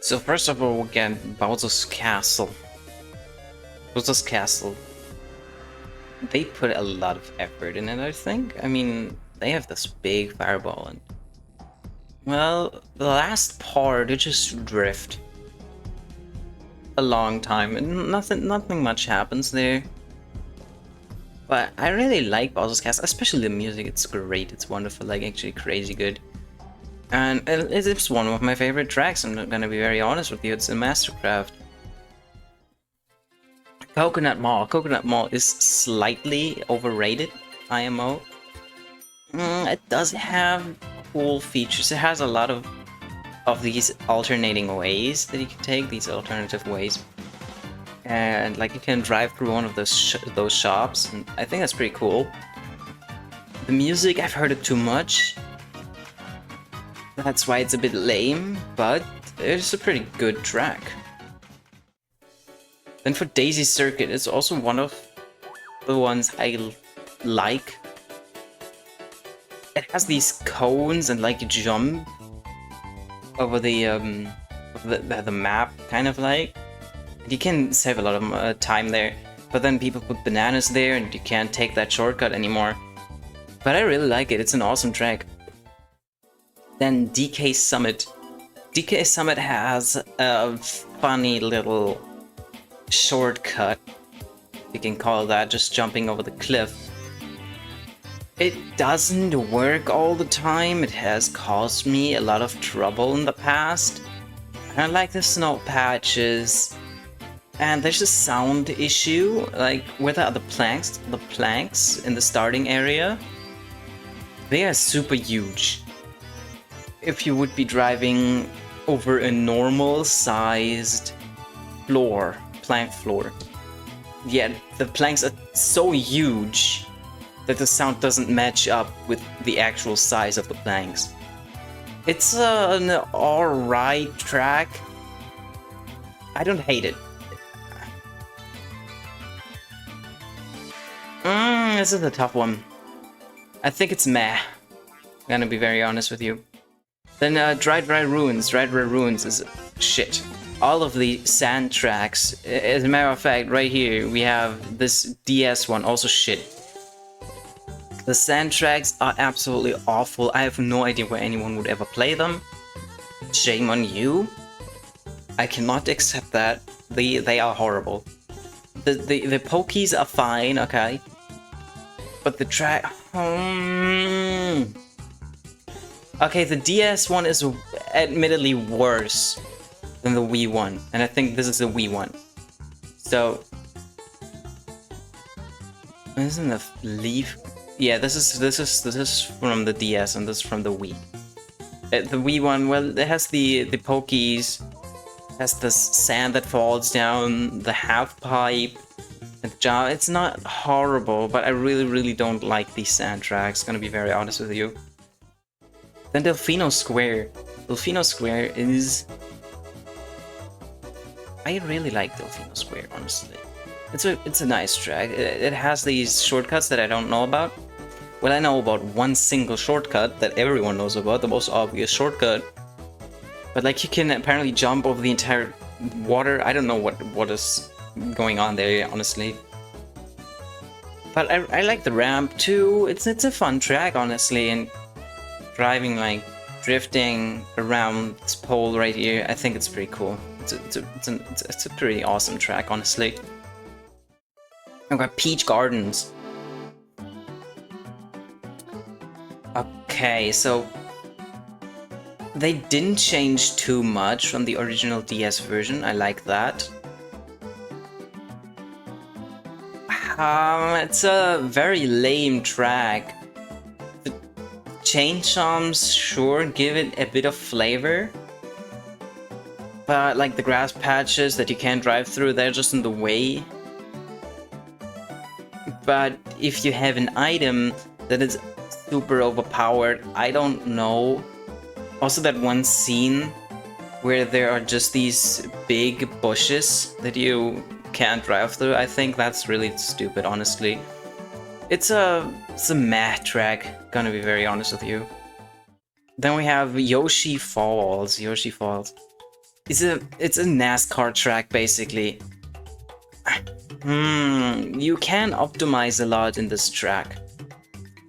So first of all, we get Bowser's Castle. Bowser's Castle. They put a lot of effort in it, I think. I mean, they have this big fireball and... Well, the last part, it just drift. A long time, and nothing much happens there. But I really like Bowser's Castle, especially the music. It's great, it's wonderful, like actually crazy good. And it's one of my favorite tracks, I'm gonna be very honest with you, it's a mastercraft. Coconut Mall. Coconut Mall is slightly overrated, IMO. It does have cool features, it has a lot of these alternating ways that you can take, these alternative ways. And like you can drive through one of those shops, and I think that's pretty cool. The music, I've heard it too much. That's why it's a bit lame, but it's a pretty good track. Then for Daisy Circuit, it's also one of the ones I like. It has these cones and like you jump over the map, kind of like. You can save a lot of time there, but then people put bananas there and you can't take that shortcut anymore. But I really like it, it's an awesome track. Then DK Summit. DK Summit has a funny little shortcut, you can call that, just jumping over the cliff. It doesn't work all the time, it has caused me a lot of trouble in the past. I like the snow patches. And there's a sound issue, like where there are the planks in the starting area. They are super huge. If you would be driving over a normal sized plank floor. Yeah, the planks are so huge that the sound doesn't match up with the actual size of the planks. It's an alright track. I don't hate it. This is a tough one. I think it's meh. I'm gonna be very honest with you. Then Dry Ruins. Dry Ruins is shit. All of the sand tracks, as a matter of fact, right here we have this DS one, also shit. The sand tracks are absolutely awful. I have no idea why anyone would ever play them. Shame on you. I cannot accept that. They are horrible. The pokies are fine, okay. But the track... Okay, the DS one is admittedly worse than the Wii one, and I think this is the Wii one. So... Isn't the Leaf... Yeah, this is from the DS and this is from the Wii. The Wii one, well, it has the pokies, has this sand that falls down, the half pipe. It's not horrible, but I really don't like these sand tracks, gonna be very honest with you. Then Delfino Square. Delfino Square is... I really like Delfino Square, honestly. It's a nice track. It has these shortcuts that I don't know about. Well, I know about one single shortcut that everyone knows about, the most obvious shortcut. But like you can apparently jump over the entire water. I don't know what is going on there, honestly. But I like the ramp too. It's a fun track, honestly, and driving, like drifting around this pole right here, I think it's pretty cool. It's a pretty awesome track, honestly. I've got Peach Gardens. Okay, so they didn't change too much from the original DS version. I like that. It's a very lame track. The chain chomps, sure, give it a bit of flavor. But like the grass patches that you can't drive through, they're just in the way. But if you have an item that is super overpowered, I don't know. Also that one scene where there are just these big bushes that you can't drive through, I think that's really stupid, honestly. It's a meh track, gonna be very honest with you. Then we have Yoshi Falls. Yoshi Falls. it's a NASCAR track basically. You can optimize a lot in this track.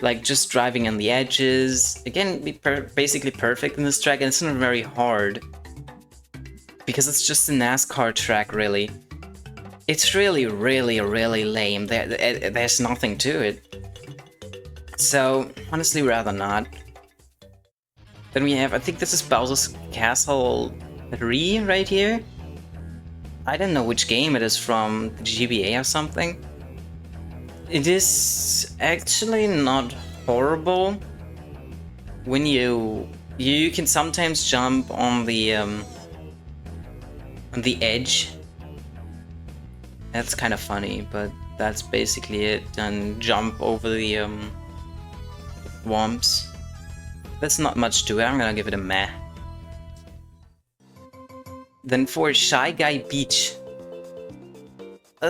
Like just driving on the edges. It can be basically perfect in this track, and it's not very hard. Because it's just a NASCAR track, really. It's really, really, really lame. There's nothing to it. So, honestly, rather not. Then we have, I think this is Bowser's Castle 3 right here. I don't know which game it is from, the GBA or something. It is actually not horrible. When you can sometimes jump on the edge. That's kind of funny, but that's basically it. And jump over the swamps. That's not much to it. I'm gonna give it a meh. Then for Shy Guy Beach, I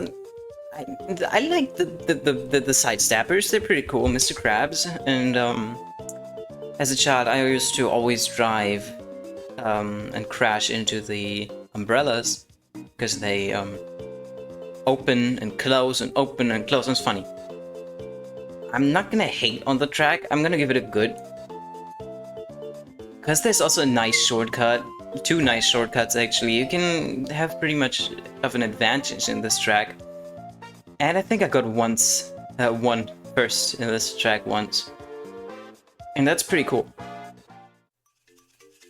like the side steppers. They're pretty cool, Mr. Krabs. And as a child, I used to always drive and crash into the umbrellas because they open and close and open and close. And it's funny. I'm not gonna hate on the track. I'm gonna give it a good. Because there's also a nice shortcut. 2 nice shortcuts, actually. You can have pretty much of an advantage in this track. And I think I got one first in this track once. And that's pretty cool.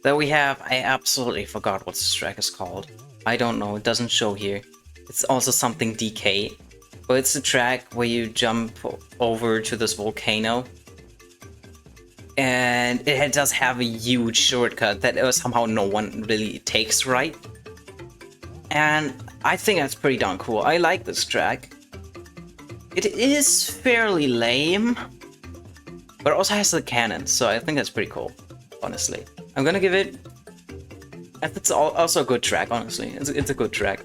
Then we have, I absolutely forgot what this track is called. I don't know, it doesn't show here. It's also something DK. But it's a track where you jump over to this volcano. And it does have a huge shortcut that somehow no one really takes right. And I think that's pretty darn cool. I like this track. It is fairly lame, but it also has the cannon, so I think that's pretty cool, honestly. I'm gonna give it... It's also a good track, honestly. It's a good track.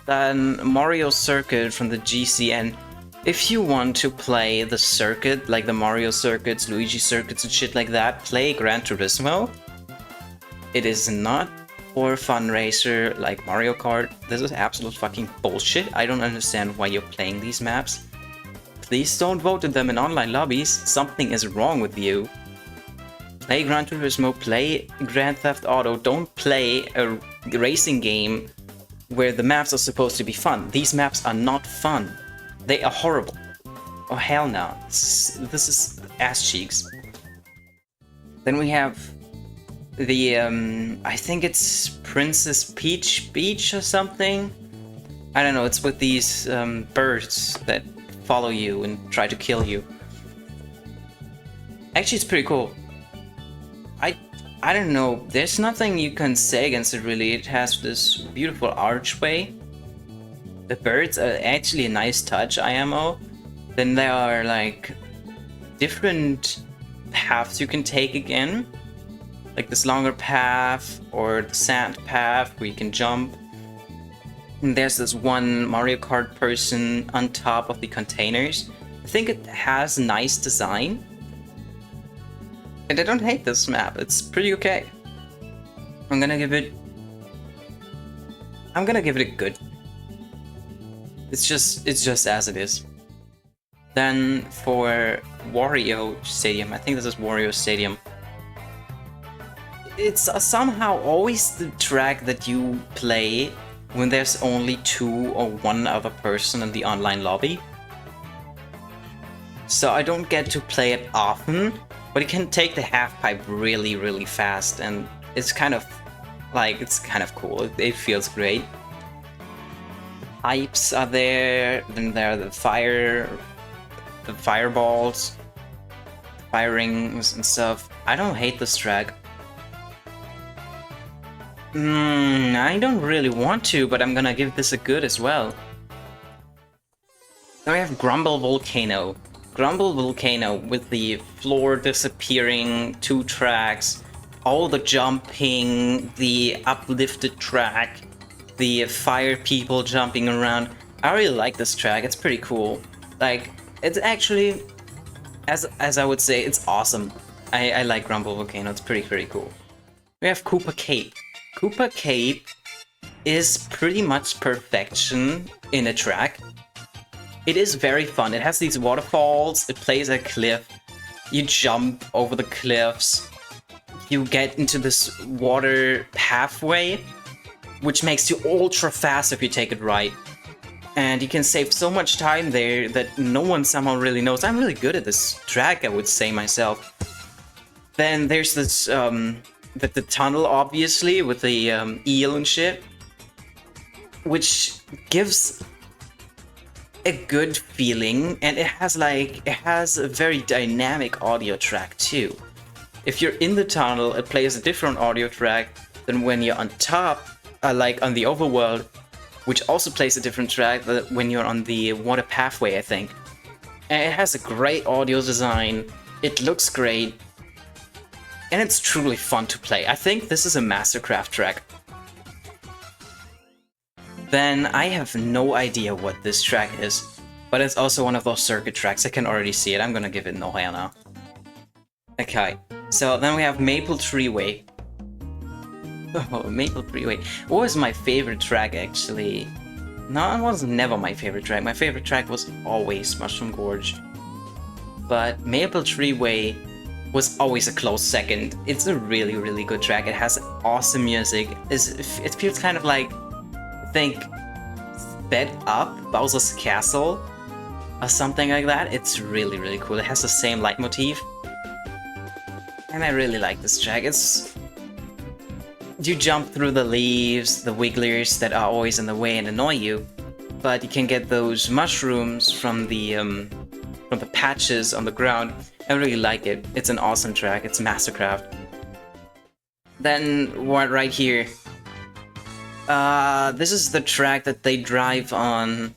Then Mario Circuit from the GCN. If you want to play the circuit, like the Mario circuits, Luigi circuits and shit like that, play Gran Turismo. It is not for fun racer like Mario Kart. This is absolute fucking bullshit. I don't understand why you're playing these maps. Please don't vote in them in online lobbies. Something is wrong with you. Play Gran Turismo, play Grand Theft Auto. Don't play a racing game where the maps are supposed to be fun. These maps are not fun. They are horrible. Oh hell no. This is ass cheeks. Then we have the I think it's Princess Peach Beach or something. I don't know. It's with these birds that follow you and try to kill you. Actually, it's pretty cool. I don't know. There's nothing you can say against it really. It has this beautiful archway. The birds are actually a nice touch, IMO. Then there are like different paths you can take again. Like this longer path or the sand path where you can jump. And there's this one Mario Kart person on top of the containers. I think it has nice design. And I don't hate this map, it's pretty okay. I'm gonna give it a good. It's just as it is. Then for Wario Stadium, I think this is Wario Stadium. It's somehow always the track that you play when there's only 2 or 1 other person in the online lobby. So I don't get to play it often, but you can take the half pipe really, really fast, and it's kind of cool. It feels great. Pipes are there, then there are the fireballs, fire rings and stuff. I don't hate this track. I don't really want to, but I'm gonna give this a good as well. Then we have Grumble Volcano. Grumble Volcano with the floor disappearing, 2 tracks, all the jumping, the uplifted track, the fire people jumping around. I really like this track, it's pretty cool. Like, it's actually, as I would say, it's awesome. I like Grumble Volcano, it's pretty cool. We have Koopa Cape. Koopa Cape is pretty much perfection in a track. It is very fun. It has these waterfalls, it plays a cliff, you jump over the cliffs, you get into this water pathway, which makes you ultra fast if you take it right. And you can save so much time there that no one somehow really knows. I'm really good at this track, I would say myself. Then there's this, the tunnel, obviously, with the eel and shit, which gives a good feeling, and it has a very dynamic audio track too. If you're in the tunnel, it plays a different audio track than when you're on top, like on the overworld, which also plays a different track than when you're on the water pathway, I think. And it has a great audio design, it looks great, and it's truly fun to play. I think this is a Mastercraft track. Then I have no idea what this track is, but it's also one of those circuit tracks. I can already see it. I'm gonna give it no hair now. Okay, so then we have Maple Treeway. Oh, Maple Treeway. What was my favorite track, actually? No, it was never my favorite track. My favorite track was always Mushroom Gorge. But Maple Treeway was always a close second. It's a really, really good track. It has awesome music. It feels kind of like, I think, sped up Bowser's Castle or something like that. It's really, really cool. It has the same leitmotif. And I really like this track. You jump through the leaves, the wigglers that are always in the way and annoy you, but you can get those mushrooms from the patches on the ground. I really like it. It's an awesome track. It's Mastercraft. Then right here, this is the track that they drive on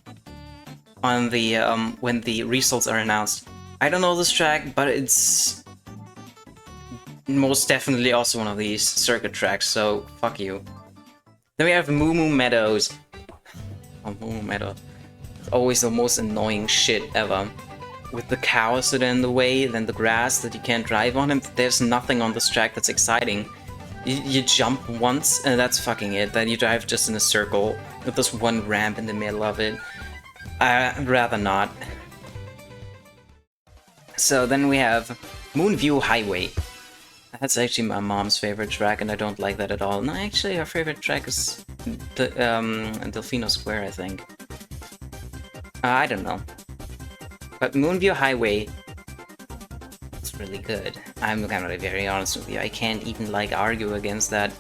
the when the results are announced. I don't know this track, but it's most definitely also one of these circuit tracks, so fuck you. Then we have Moo Moo Meadows. Oh, Moo Moo Meadow. It's always the most annoying shit ever. With the cows that are in the way, then the grass that you can't drive on, and there's nothing on this track that's exciting. You jump once, and that's fucking it. Then you drive just in a circle with this one ramp in the middle of it. I'd rather not. So then we have Moonview Highway. That's actually my mom's favorite track, and I don't like that at all. No, actually, her favorite track is the Delfino Square, I think. I don't know. But Moonview Highway, it's really good. I'm gonna be very honest with you. I can't even argue against that.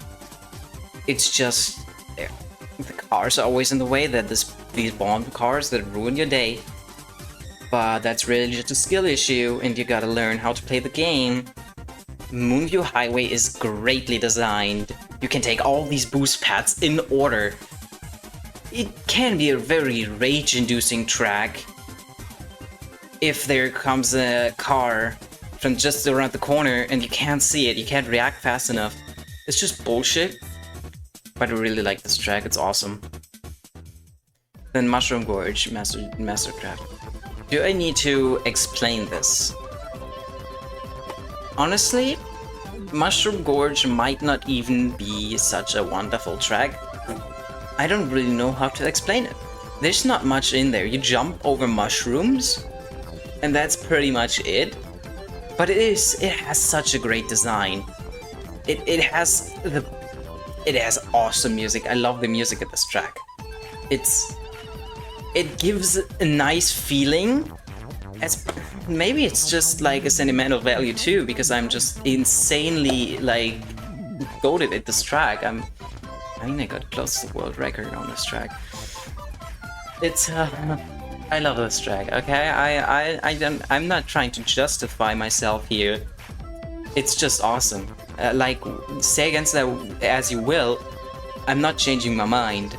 It's just the cars are always in the way. That these bomb cars that ruin your day. But that's really just a skill issue, and you gotta learn how to play the game. Moonview Highway is greatly designed. You can take all these boost pads in order. It can be a very rage-inducing track if there comes a car from just around the corner and you can't see it, you can't react fast enough. It's just bullshit. But I really like this track, it's awesome. Then Mushroom Gorge, Mastercraft. Do I need to explain this? Honestly, Mushroom Gorge might not even be such a wonderful track. I don't really know how to explain it. There's not much in there. You jump over mushrooms, and that's pretty much it. But it has such a great design. It has awesome music. I love the music of this track. It gives a nice feeling. Maybe it's just a sentimental value too, because I'm just insanely goated at this track. I mean, I got close to the world record on this track. It's I love this track. Okay, I'm not trying to justify myself here. It's just awesome. Say against that as you will. I'm not changing my mind.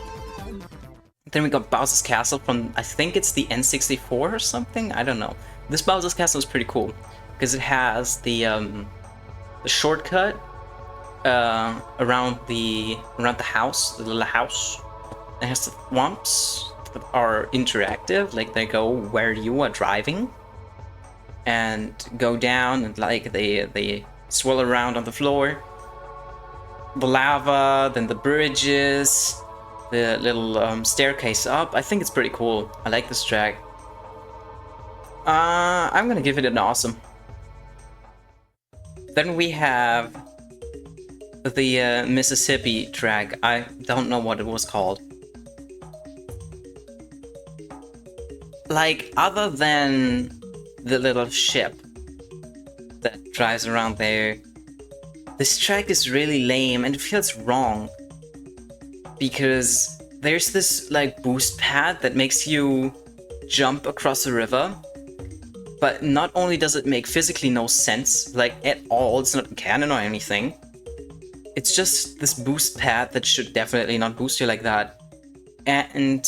Then we got Bowser's Castle from, I think it's the N64 or something? I don't know. This Bowser's Castle is pretty cool, because it has the shortcut around the house, the little house. It has the swamps that are interactive, they go where you are driving, and go down, and they swirl around on the floor. the lava, then the bridges, the little staircase up. I think it's pretty cool. I like this track. I'm gonna give it an awesome. Then we have the Mississippi track. I don't know what it was called. Like, other than the little ship that drives around there, this track is really lame and it feels wrong. Because there's this, like, boost pad that makes you jump across a river. But not only does it make physically no sense, like, at all, it's not canon or anything. It's just this boost pad that should definitely not boost you like that. And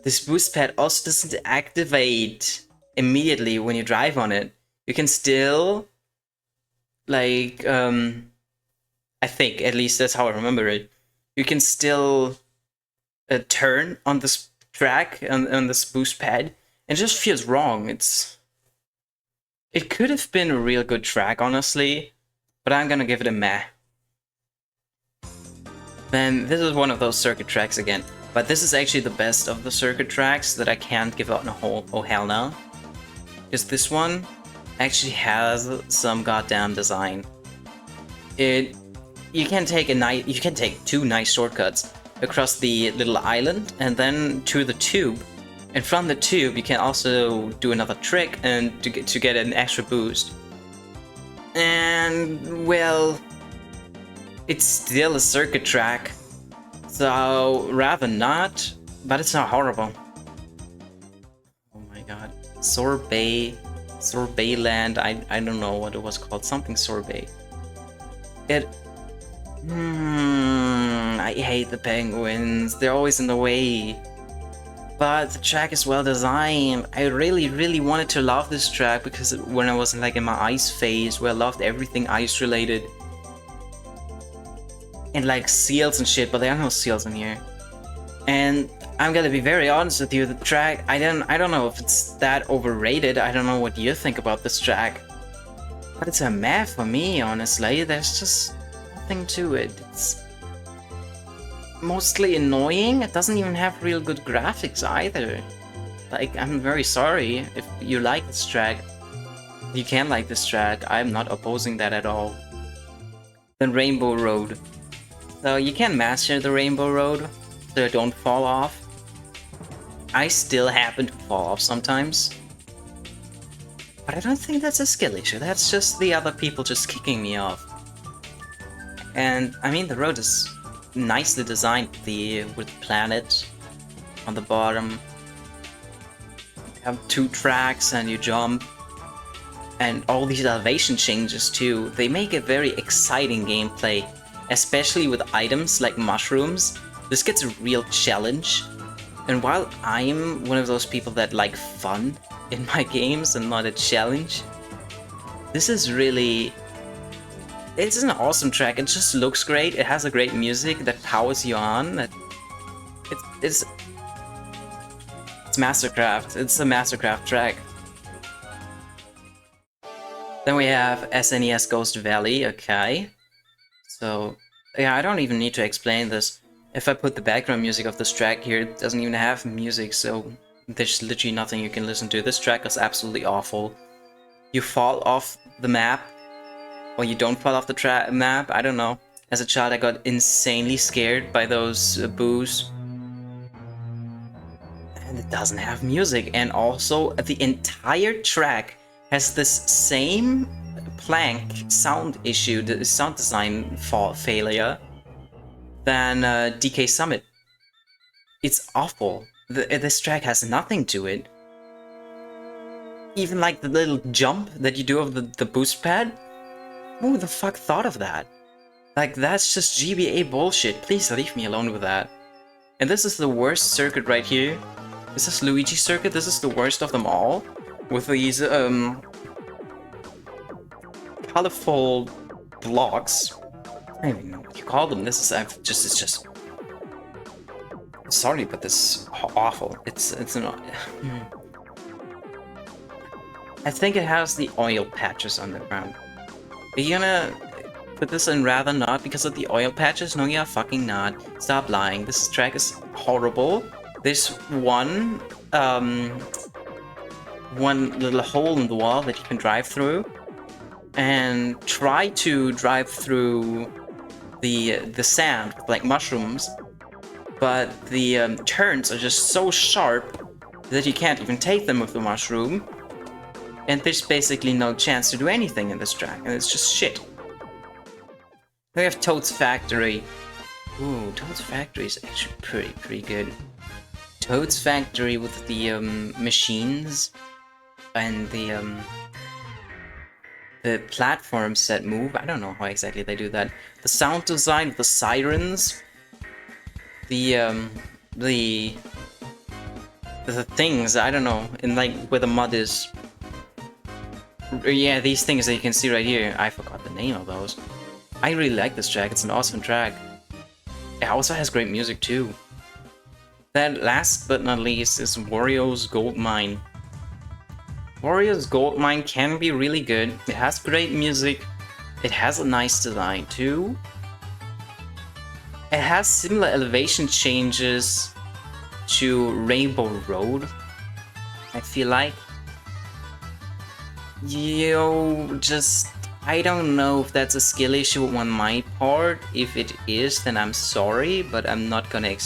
this boost pad also doesn't activate immediately when you drive on it. You can still, like, I think, at least that's how I remember it. You can still turn on this track, on this boost pad, and it just feels wrong. It could have been a real good track, honestly, but I'm gonna give it a meh. Then this is one of those circuit tracks again. But this is actually the best of the circuit tracks that I can't give out a whole oh hell no. Because this one actually has some goddamn design. You can take two nice shortcuts across the little island and then to the tube. And from the tube you can also do another trick and to get an extra boost. And well, it's still a circuit track. So, rather not, but it's not horrible. Oh my god. Sorbet Land, I don't know what it was called, something sorbet. I hate the penguins, they're always in the way. But the track is well designed. I really wanted to love this track because when I was like in my ice phase where I loved everything ice related. And like seals and shit, but there are no seals in here. And I'm gonna be very honest with you, the track, I don't know if it's that overrated. I don't know what you think about this track. But it's a meh for me, honestly. There's just nothing to it. It's mostly annoying. It doesn't even have real good graphics either. Like, I'm very sorry if you like this track. You can like this track. I'm not opposing that at all. Then Rainbow Road. So you can master the Rainbow Road, so don't fall off. I still happen to fall off sometimes. But I don't think that's a skill issue, that's just the other people just kicking me off. And, I mean, the road is nicely designed with the planet on the bottom. You have two tracks and you jump. And all these elevation changes too, they make a very exciting gameplay. Especially with items like mushrooms, this gets a real challenge. And while I'm one of those people that like fun in my games and not a challenge, this is really... It's an awesome track, it just looks great, it has a great music that powers you on. It's Mastercraft, it's a Mastercraft track. Then we have SNES Ghost Valley, okay. So, yeah, I don't even need to explain this. If I put the background music of this track here, it doesn't even have music, so there's literally nothing you can listen to. This track is absolutely awful. You fall off the map, or you don't fall off the map, I don't know. As a child I got insanely scared by those boos. And it doesn't have music, and also the entire track has this same plank sound issue, the sound design failure, than DK Summit. It's awful. This track has nothing to it. Even like the little jump that you do of the boost pad? Who the fuck thought of that? Like, that's just GBA bullshit. Please leave me alone with that. And this is the worst circuit right here. Is this Luigi circuit? This is the worst of them all. With these colorful blocks. I don't even know what you call them. This is it's just sorry, but this is awful. It's not. I think it has the oil patches on the ground. Are you gonna put this in rather not because of the oil patches? No, you're fucking not. Stop lying. This track is horrible. There's one little hole in the wall that you can drive through, and try to drive through the sand with like mushrooms, but the turns are just so sharp that you can't even take them with the mushroom, and there's basically no chance to do anything in this track, and it's just shit. We have Toad's Factory. Ooh, Toad's Factory is actually pretty good. Toad's Factory with the machines and the platforms that move. I don't know how exactly they do that. The sound design with the sirens, the things, I don't know, in like where the mud is. Yeah, these things that you can see right here. I forgot the name of those. I really like this track. It's an awesome track. It also has great music too. Then last but not least is Wario's Gold Mine. Wario's Gold Mine can be really good. It has great music. It has a nice design too. It has similar elevation changes to Rainbow Road, I feel like. I don't know if that's a skill issue on my part. If it is, then I'm sorry, but I'm not gonna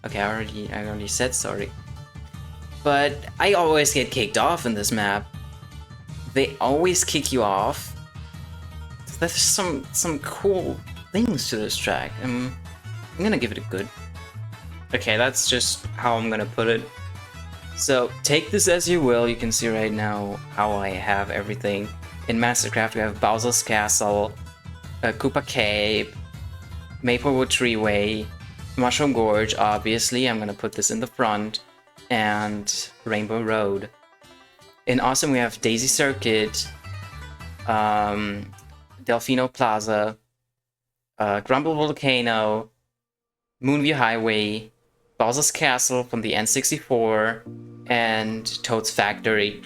okay, I already said sorry. But I always get kicked off in this map. They always kick you off. There's some cool things to this track. I'm gonna give it a good. Okay, that's just how I'm gonna put it. So take this as you will. You can see right now how I have everything. In Mastercraft we have Bowser's Castle, Koopa Cave, Maplewood Treeway, Mushroom Gorge, obviously, I'm gonna put this in the front, and Rainbow Road. In Awesome we have Daisy Circuit, Delfino Plaza, Grumble Volcano, Moonview Highway, Bowser's Castle from the N64, and Toad's Factory.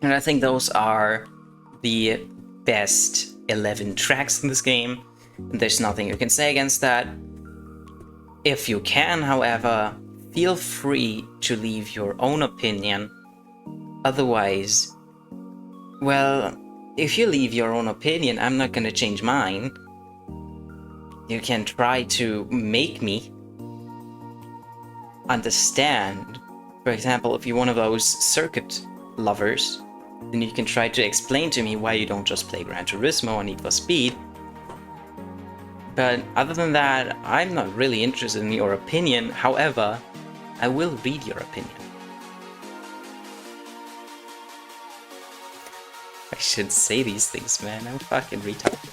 And I think those are the best 11 tracks in this game. There's nothing you can say against that. If you can, however, feel free to leave your own opinion. Otherwise, well, if you leave your own opinion, I'm not gonna change mine. You can try to make me understand. For example, if you're one of those circuit lovers, then you can try to explain to me why you don't just play Gran Turismo or Need for Speed. But other than that, I'm not really interested in your opinion. However, I will read your opinion. I should say these things, man. I'm fucking retarded.